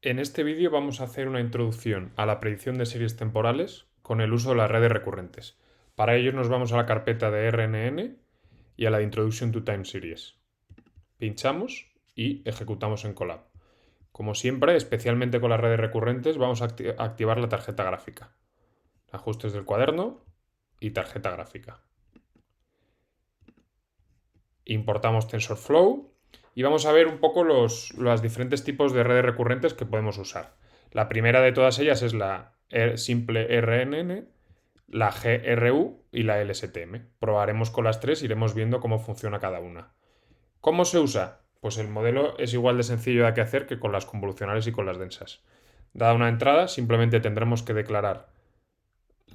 En este vídeo vamos a hacer una introducción a la predicción de series temporales con el uso de las redes recurrentes. Para ello nos vamos a la carpeta de RNN y a la de Introduction to Time Series. Pinchamos y ejecutamos en Colab. Como siempre, especialmente con las redes recurrentes, vamos a activar la tarjeta gráfica. Ajustes del cuaderno y tarjeta gráfica. Importamos TensorFlow y vamos a ver un poco los diferentes tipos de redes recurrentes que podemos usar. La primera de todas ellas es la simple RNN, la GRU y la LSTM. Probaremos con las tres y iremos viendo cómo funciona cada una. ¿Cómo se usa? Pues el modelo es igual de sencillo de hacer que con las convolucionales y con las densas. Dada una entrada, simplemente tendremos que declarar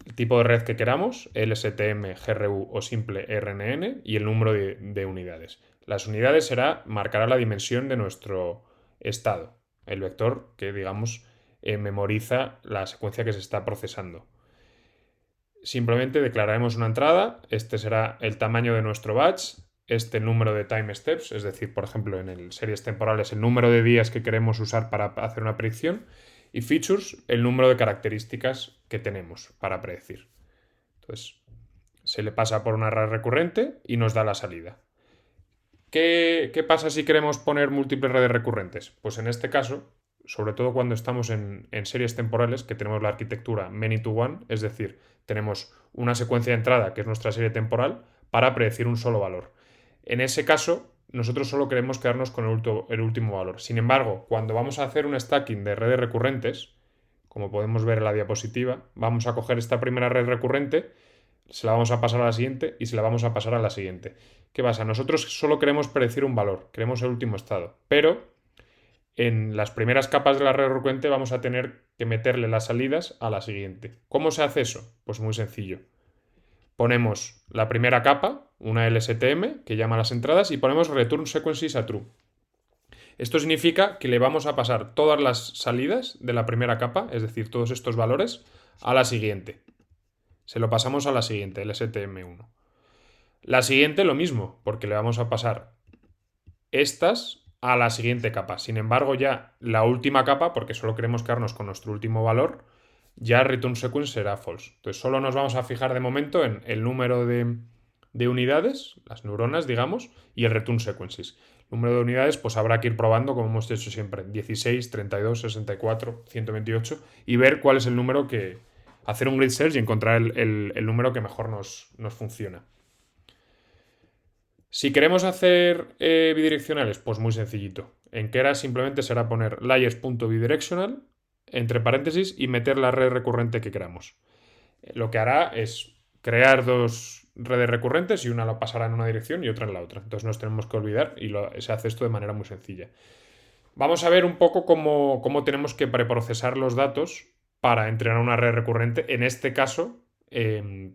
el tipo de red que queramos, LSTM, GRU o simple RNN, y el número de unidades. Las unidades marcará la dimensión de nuestro estado, el vector que, digamos, memoriza la secuencia que se está procesando. Simplemente declararemos una entrada, este será el tamaño de nuestro batch, este el número de time steps, es decir, por ejemplo, en el series temporales el número de días que queremos usar para hacer una predicción, y features, el número de características que tenemos para predecir. Entonces, se le pasa por una red recurrente y nos da la salida. ¿Qué pasa si queremos poner múltiples redes recurrentes? Pues en este caso, sobre todo cuando estamos en series temporales, que tenemos la arquitectura many to one, es decir, tenemos una secuencia de entrada, que es nuestra serie temporal, para predecir un solo valor. En ese caso, nosotros solo queremos quedarnos con el último valor. Sin embargo, cuando vamos a hacer un stacking de redes recurrentes, como podemos ver en la diapositiva, vamos a coger esta primera red recurrente, se la vamos a pasar a la siguiente y se la vamos a pasar a la siguiente. ¿Qué pasa? Nosotros solo queremos predecir un valor, queremos el último estado, pero en las primeras capas de la red recurrente vamos a tener que meterle las salidas a la siguiente. ¿Cómo se hace eso? Pues muy sencillo. Ponemos la primera capa, una LSTM, que llama a las entradas, y ponemos return sequences a true. Esto significa que le vamos a pasar todas las salidas de la primera capa, es decir, todos estos valores, a la siguiente. Se lo pasamos a la siguiente, el STM1. La siguiente lo mismo, porque le vamos a pasar estas a la siguiente capa. Sin embargo, ya la última capa, porque solo queremos quedarnos con nuestro último valor, ya return sequence será false. Entonces solo nos vamos a fijar de momento en el número de unidades, las neuronas, digamos, y el return sequences. El número de unidades, pues habrá que ir probando, como hemos hecho siempre, 16, 32, 64, 128, y ver cuál es el número que... hacer un grid search y encontrar el número que mejor nos funciona. Si queremos hacer bidireccionales, pues muy sencillito. En Keras simplemente será poner layers.bidirectional entre paréntesis y meter la red recurrente que queramos. Lo que hará es crear dos redes recurrentes y una lo pasará en una dirección y otra en la otra. Entonces nos tenemos que olvidar y se hace esto de manera muy sencilla. Vamos a ver un poco cómo tenemos que preprocesar los datos para entrenar una red recurrente, en este caso,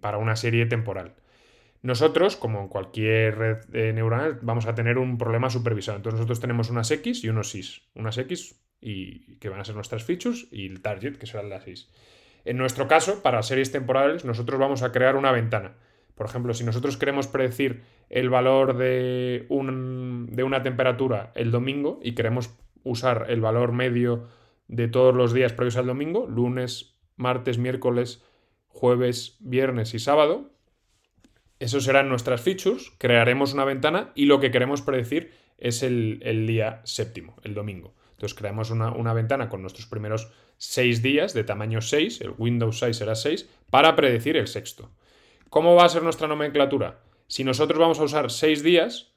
para una serie temporal. Nosotros, como en cualquier red neuronal, vamos a tener un problema supervisado. Entonces nosotros tenemos unas X y unos Ys. Unas X que van a ser nuestras features y el target, que serán las Ys. En nuestro caso, para series temporales, nosotros vamos a crear una ventana. Por ejemplo, si nosotros queremos predecir el valor de una temperatura el domingo y queremos usar el valor medio de todos los días previos al domingo, lunes, martes, miércoles, jueves, viernes y sábado, eso serán nuestras features, crearemos una ventana y lo que queremos predecir es el día séptimo, el domingo. Entonces creamos una ventana con nuestros primeros 6 días de tamaño 6, el window size será 6, para predecir el sexto. ¿Cómo va a ser nuestra nomenclatura? Si nosotros vamos a usar 6 días,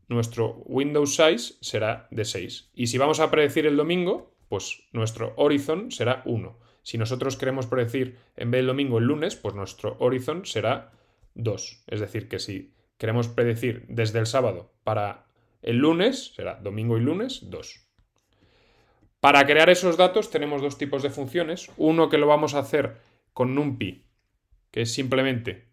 nuestro window size será de 6. Y si vamos a predecir el domingo, pues nuestro horizon será 1. Si nosotros queremos predecir en vez del domingo el lunes, pues nuestro horizon será 2. Es decir, que si queremos predecir desde el sábado para el lunes, será domingo y lunes 2. Para crear esos datos tenemos dos tipos de funciones. Uno que lo vamos a hacer con NumPy, que es simplemente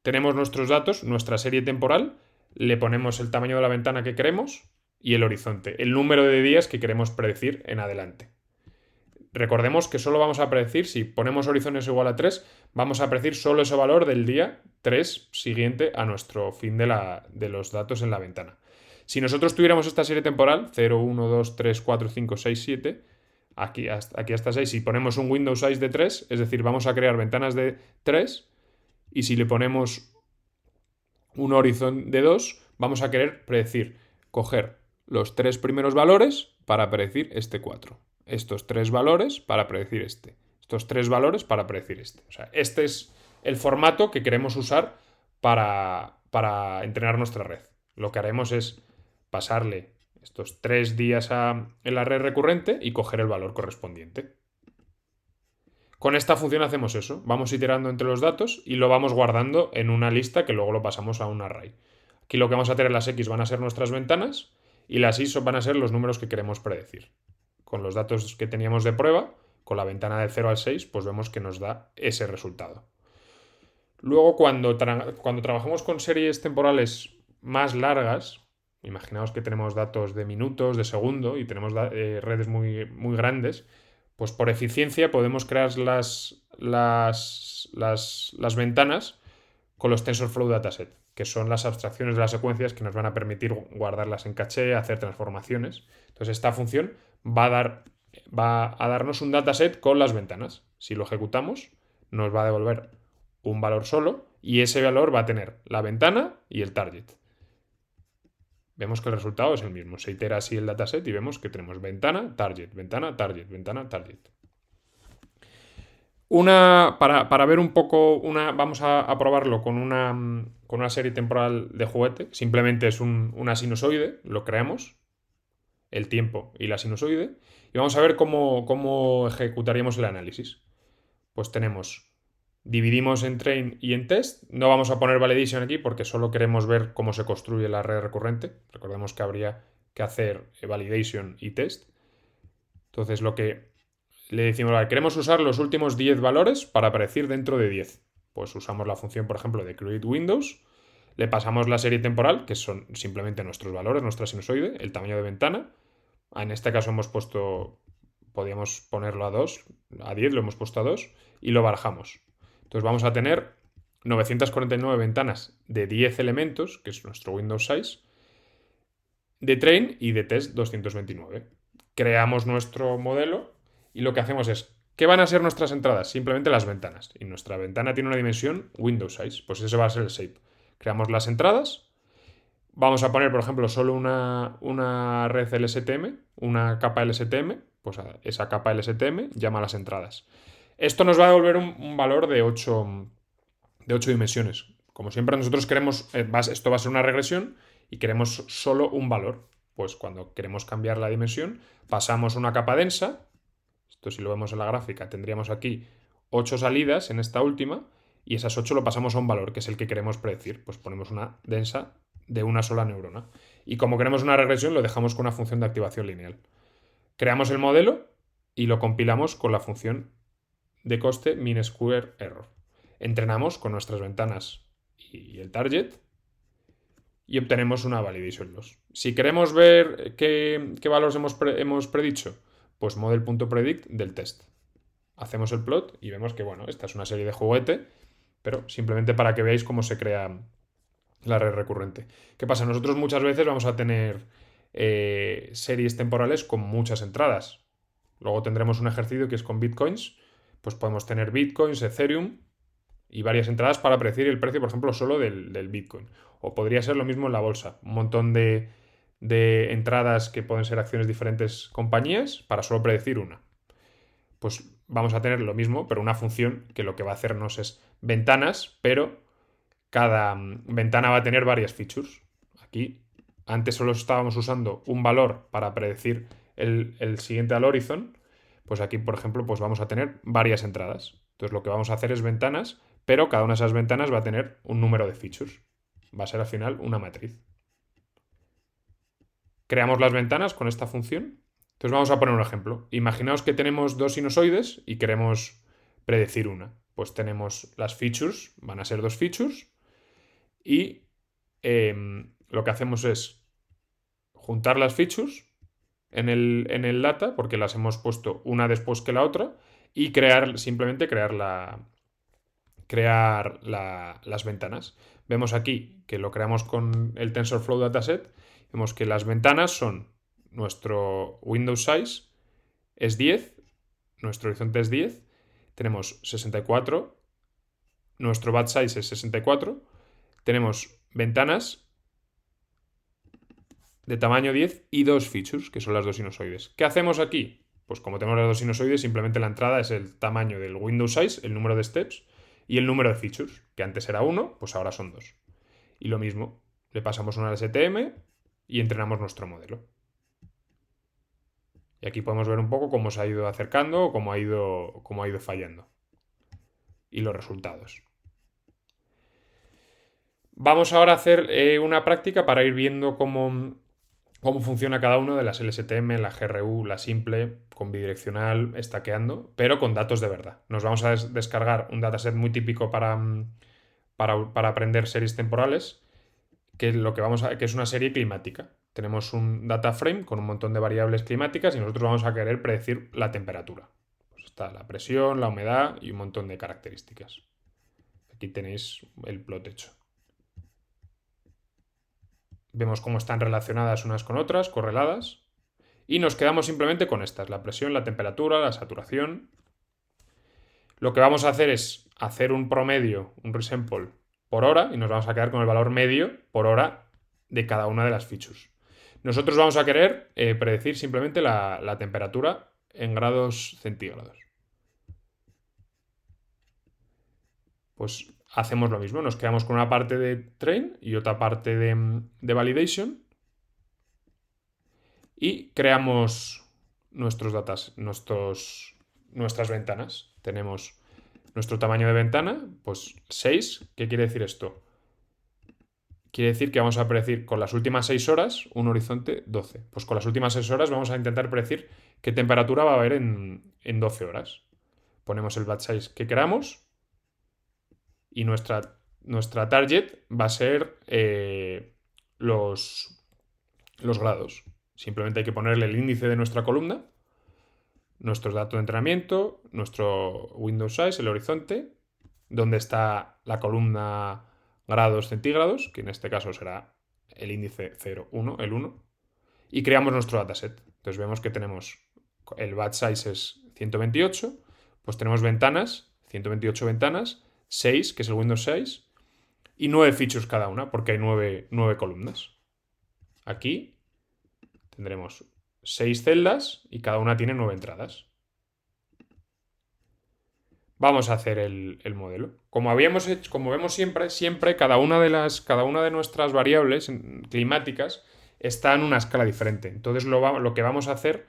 tenemos nuestros datos, nuestra serie temporal, le ponemos el tamaño de la ventana que queremos y el horizonte, el número de días que queremos predecir en adelante. Recordemos que solo vamos a predecir, si ponemos horizontes igual a 3, vamos a predecir solo ese valor del día 3 siguiente a nuestro fin de los datos en la ventana. Si nosotros tuviéramos esta serie temporal, 0, 1, 2, 3, 4, 5, 6, 7, aquí hasta 6. Si ponemos un window size de 3, es decir, vamos a crear ventanas de 3, y si le ponemos un horizon de 2, vamos a querer predecir, coger los 3 primeros valores para predecir este 4. Estos 3 valores para predecir este. Estos 3 valores para predecir este. O sea, este es el formato que queremos usar para entrenar nuestra red. Lo que haremos es pasarle estos 3 días en la red recurrente y coger el valor correspondiente. Con esta función hacemos eso, vamos iterando entre los datos y lo vamos guardando en una lista que luego lo pasamos a un array. Aquí lo que vamos a tener, las X van a ser nuestras ventanas y las Y van a ser los números que queremos predecir. Con los datos que teníamos de prueba, con la ventana del 0 al 6, pues vemos que nos da ese resultado. Luego, cuando trabajamos con series temporales más largas, imaginaos que tenemos datos de minutos, de segundo y tenemos redes muy, muy grandes, pues por eficiencia podemos crear las ventanas con los TensorFlow Dataset, que son las abstracciones de las secuencias que nos van a permitir guardarlas en caché, hacer transformaciones. Entonces esta función va a darnos un dataset con las ventanas. Si lo ejecutamos, nos va a devolver un valor solo y ese valor va a tener la ventana y el target. Vemos que el resultado es el mismo. Se itera así el dataset y vemos que tenemos ventana, target, ventana, target, ventana, target. Para ver un poco, vamos a probarlo con una serie temporal de juguete. Simplemente es una sinusoide, lo creamos, el tiempo y la sinusoide, y vamos a ver cómo ejecutaríamos el análisis. Pues dividimos en train y en test. No vamos a poner validation aquí porque solo queremos ver cómo se construye la red recurrente. Recordemos que habría que hacer validation y test. Entonces lo que le decimos, vale, queremos usar los últimos 10 valores para predecir dentro de 10. Pues usamos la función, por ejemplo, de create windows. Le pasamos la serie temporal, que son simplemente nuestros valores, nuestra sinusoide, el tamaño de ventana. En este caso podríamos ponerlo a 2, a 10 lo hemos puesto a 2 y lo barajamos. Entonces vamos a tener 949 ventanas de 10 elementos, que es nuestro Windows size, de train y de test 229. Creamos nuestro modelo y lo que hacemos es, ¿qué van a ser nuestras entradas? Simplemente las ventanas. Y nuestra ventana tiene una dimensión Windows size, pues ese va a ser el shape. Creamos las entradas. Vamos a poner, por ejemplo, solo una red LSTM, una capa LSTM, pues esa capa LSTM llama a las entradas. Esto nos va a devolver un valor de 8 dimensiones. Como siempre, nosotros queremos, esto va a ser una regresión y queremos solo un valor. Pues cuando queremos cambiar la dimensión, pasamos una capa densa. Esto si lo vemos en la gráfica, tendríamos aquí 8 salidas en esta última y esas 8 lo pasamos a un valor, que es el que queremos predecir. Pues ponemos una densa de una sola neurona. Y como queremos una regresión, lo dejamos con una función de activación lineal. Creamos el modelo y lo compilamos con la función de coste mean square error. Entrenamos con nuestras ventanas y el target y obtenemos una validation loss. Si queremos ver qué valores hemos predicho, pues model.predict del test. Hacemos el plot y vemos que, bueno, esta es una serie de juguete, pero simplemente para que veáis cómo se crea la red recurrente. ¿Qué pasa? Nosotros muchas veces vamos a tener series temporales con muchas entradas. Luego tendremos un ejercicio que es con bitcoins. Pues podemos tener bitcoins, Ethereum y varias entradas para predecir el precio, por ejemplo, solo del bitcoin. O podría ser lo mismo en la bolsa. Un montón de entradas que pueden ser acciones de diferentes compañías para solo predecir una. Pues vamos a tener lo mismo, pero una función que lo que va a hacernos es ventanas, pero cada ventana va a tener varias features. Aquí antes solo estábamos usando un valor para predecir el siguiente al horizon. Pues aquí, por ejemplo, pues vamos a tener varias entradas. Entonces lo que vamos a hacer es ventanas, pero cada una de esas ventanas va a tener un número de features. Va a ser al final una matriz. Creamos las ventanas con esta función. Entonces vamos a poner un ejemplo. Imaginaos que tenemos dos sinusoides y queremos predecir una. Pues tenemos las features, van a ser dos features, y lo que hacemos es juntar las features en el data, porque las hemos puesto una después que la otra, y simplemente crear las ventanas. Vemos aquí que lo creamos con el TensorFlow Dataset. Vemos que las ventanas son nuestro Windows size es 10, nuestro horizonte es 10, tenemos 64, nuestro batch size es 64, tenemos ventanas de tamaño 10 y dos features, que son las dos sinusoides. ¿Qué hacemos aquí? Pues como tenemos las dos sinusoides, simplemente la entrada es el tamaño del window size, el número de steps, y el número de features, que antes era 1, pues ahora son 2. Y lo mismo, le pasamos una STM y entrenamos nuestro modelo. Y aquí podemos ver un poco cómo se ha ido acercando o cómo ha ido fallando. Y los resultados. Vamos ahora a hacer una práctica para ir viendo cómo funciona cada uno de las LSTM, la GRU, la simple, con bidireccional, stackeando, pero con datos de verdad. Nos vamos a descargar un dataset muy típico para aprender series temporales, que es una serie climática. Tenemos un data frame con un montón de variables climáticas y nosotros vamos a querer predecir la temperatura. Pues está la presión, la humedad y un montón de características. Aquí tenéis el plot hecho. Vemos cómo están relacionadas unas con otras, correladas. Y nos quedamos simplemente con estas, la presión, la temperatura, la saturación. Lo que vamos a hacer es hacer un promedio, un resample por hora, y nos vamos a quedar con el valor medio por hora de cada una de las features. Nosotros vamos a querer predecir simplemente la temperatura en grados centígrados. Pues hacemos lo mismo, nos quedamos con una parte de train y otra parte de validation y creamos nuestros datas, nuestras ventanas. Tenemos nuestro tamaño de ventana, pues 6. ¿Qué quiere decir esto? Quiere decir que vamos a predecir con las últimas 6 horas un horizonte 12. Pues con las últimas 6 horas vamos a intentar predecir qué temperatura va a haber en 12 horas. Ponemos el batch size que queramos y nuestra target va a ser los grados. Simplemente hay que ponerle el índice de nuestra columna, nuestros datos de entrenamiento, nuestro window size, el horizonte, donde está la columna grados centígrados, que en este caso será el índice 0, 1, el 1, y creamos nuestro dataset. Entonces vemos que tenemos el batch size es 128, pues tenemos ventanas, 128 ventanas, 6, que es el Windows 6, y 9 features cada una, porque hay 9 columnas. Aquí tendremos 6 celdas y cada una tiene 9 entradas. Vamos a hacer el modelo. Como vemos siempre cada una de nuestras variables climáticas está en una escala diferente. Entonces lo que vamos a hacer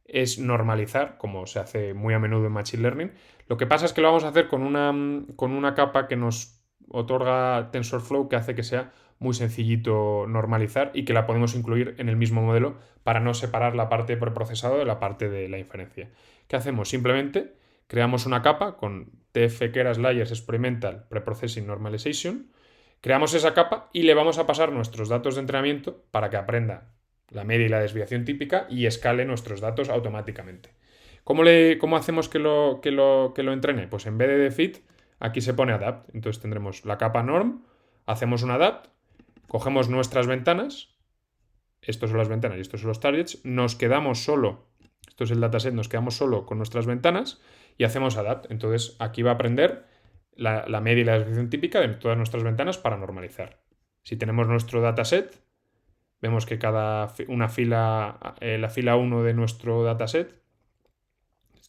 es normalizar, como se hace muy a menudo en Machine Learning. Lo que pasa es que lo vamos a hacer con una capa que nos otorga TensorFlow, que hace que sea muy sencillito normalizar y que la podemos incluir en el mismo modelo para no separar la parte preprocesado de la parte de la inferencia. ¿Qué hacemos? Simplemente creamos una capa con TF Keras Layers Experimental Preprocessing Normalization. Creamos esa capa y le vamos a pasar nuestros datos de entrenamiento para que aprenda la media y la desviación típica y escale nuestros datos automáticamente. ¿Cómo hacemos que lo entrene? Pues en vez de defit, aquí se pone adapt. Entonces tendremos la capa norm, hacemos un adapt, cogemos nuestras ventanas, estos son las ventanas y estos son los targets, nos quedamos solo, esto es el dataset, nos quedamos solo con nuestras ventanas y hacemos adapt. Entonces aquí va a aprender la media y la desviación típica de todas nuestras ventanas para normalizar. Si tenemos nuestro dataset, vemos que la fila 1 de nuestro dataset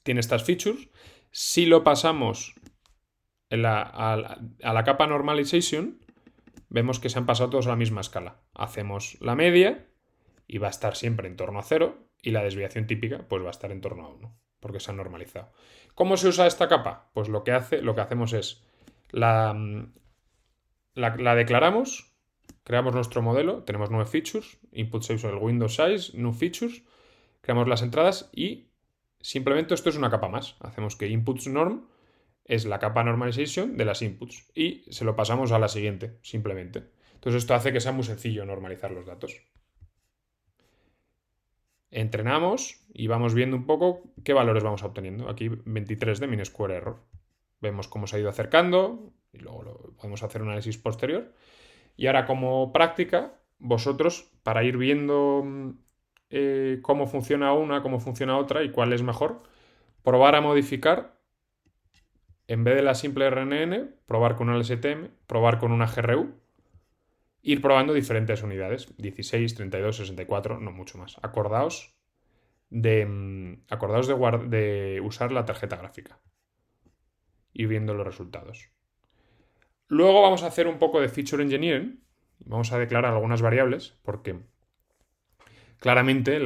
tiene estas features. Si lo pasamos a la capa normalization, vemos que se han pasado todos a la misma escala. Hacemos la media y va a estar siempre en torno a 0 y la desviación típica pues va a estar en torno a 1 porque se ha normalizado. ¿Cómo se usa esta capa? Pues lo que hacemos es la declaramos, creamos nuestro modelo, tenemos 9 features, input size el Windows size, new features, creamos las entradas y simplemente esto es una capa más. Hacemos que inputs norm es la capa normalization de las inputs y se lo pasamos a la siguiente, simplemente. Entonces esto hace que sea muy sencillo normalizar los datos. Entrenamos y vamos viendo un poco qué valores vamos obteniendo. Aquí 23 de mean square error. Vemos cómo se ha ido acercando y luego podemos hacer un análisis posterior. Y ahora como práctica, vosotros, para ir viendo cómo funciona una, cómo funciona otra y cuál es mejor. Probar a modificar, en vez de la simple RNN, probar con una LSTM, probar con una GRU, ir probando diferentes unidades, 16, 32, 64, no mucho más. Acordaos de usar la tarjeta gráfica y viendo los resultados. Luego vamos a hacer un poco de feature engineering. Vamos a declarar algunas variables porque claramente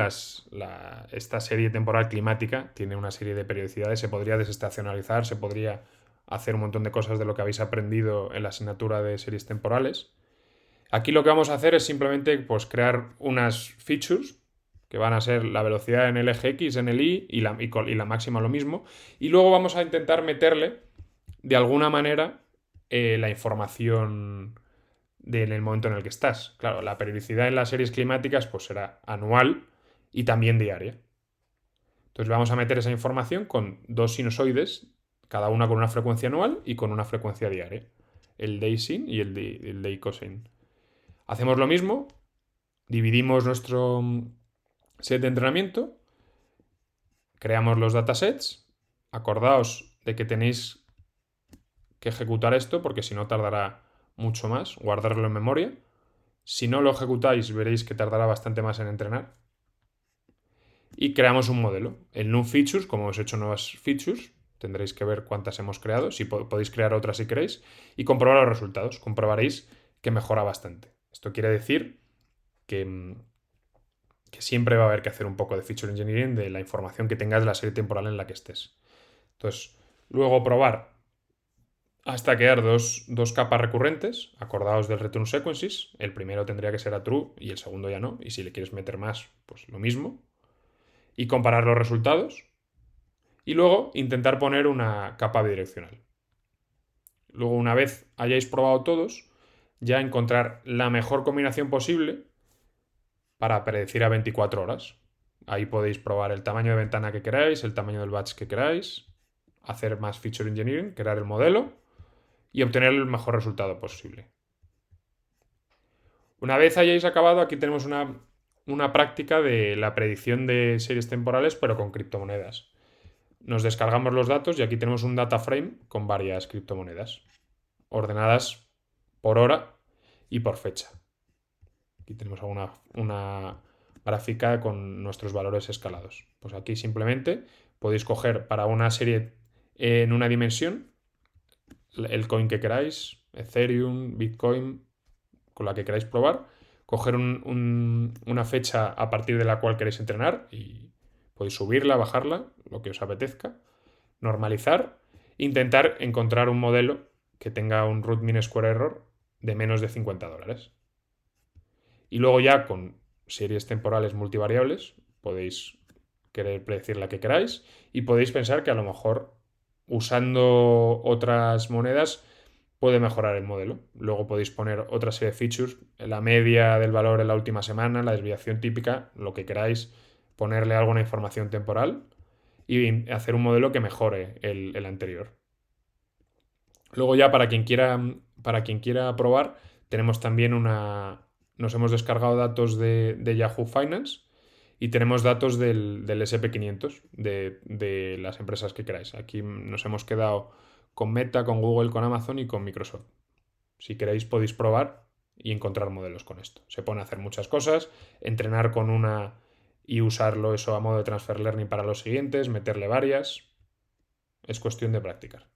esta serie temporal climática tiene una serie de periodicidades. Se podría desestacionalizar, se podría hacer un montón de cosas de lo que habéis aprendido en la asignatura de series temporales. Aquí lo que vamos a hacer es simplemente pues, crear unas features que van a ser la velocidad en el eje X, en el Y y la máxima lo mismo. Y luego vamos a intentar meterle de alguna manera la información en el momento en el que estás. Claro, la periodicidad en las series climáticas pues será anual y también diaria. Entonces vamos a meter esa información con dos sinusoides, cada una con una frecuencia anual y con una frecuencia diaria. El day sin y el day cosine. Hacemos lo mismo, dividimos nuestro set de entrenamiento, creamos los datasets, acordaos de que tenéis que ejecutar esto porque si no tardará mucho más, guardarlo en memoria. Si no lo ejecutáis veréis que tardará bastante más en entrenar. Y creamos un modelo. El New Features, como hemos hecho nuevas features, tendréis que ver cuántas hemos creado, si podéis crear otras si queréis, y comprobar los resultados. Comprobaréis que mejora bastante. Esto quiere decir que siempre va a haber que hacer un poco de feature engineering de la información que tengas de la serie temporal en la que estés. Entonces, luego probar hasta crear dos capas recurrentes, acordaos del return sequences. El primero tendría que ser a true y el segundo ya no. Y si le quieres meter más, pues lo mismo. Y comparar los resultados. Y luego intentar poner una capa bidireccional. Luego, una vez hayáis probado todos, ya encontrar la mejor combinación posible para predecir a 24 horas. Ahí podéis probar el tamaño de ventana que queráis, el tamaño del batch que queráis, hacer más feature engineering, crear el modelo y obtener el mejor resultado posible. Una vez hayáis acabado, aquí tenemos una práctica de la predicción de series temporales, pero con criptomonedas. Nos descargamos los datos y aquí tenemos un data frame con varias criptomonedas, ordenadas por hora y por fecha. Aquí tenemos una gráfica con nuestros valores escalados. Pues aquí simplemente podéis coger para una serie en una dimensión el coin que queráis, Ethereum, Bitcoin, con la que queráis probar, coger una fecha a partir de la cual queréis entrenar y podéis subirla, bajarla, lo que os apetezca, normalizar, intentar encontrar un modelo que tenga un root mean square error de menos de $50. Y luego ya con series temporales multivariables podéis querer predecir la que queráis y podéis pensar que a lo mejor usando otras monedas puede mejorar el modelo. Luego podéis poner otra serie de features, la media del valor en la última semana, la desviación típica, lo que queráis, ponerle alguna información temporal y hacer un modelo que mejore el anterior. Luego ya para quien quiera probar, tenemos también nos hemos descargado datos de Yahoo Finance y tenemos datos del SP500 de las empresas que queráis. Aquí nos hemos quedado con Meta, con Google, con Amazon y con Microsoft. Si queréis podéis probar y encontrar modelos con esto. Se pone a hacer muchas cosas, entrenar con una y usarlo eso a modo de transfer learning para los siguientes, meterle varias. Es cuestión de practicar.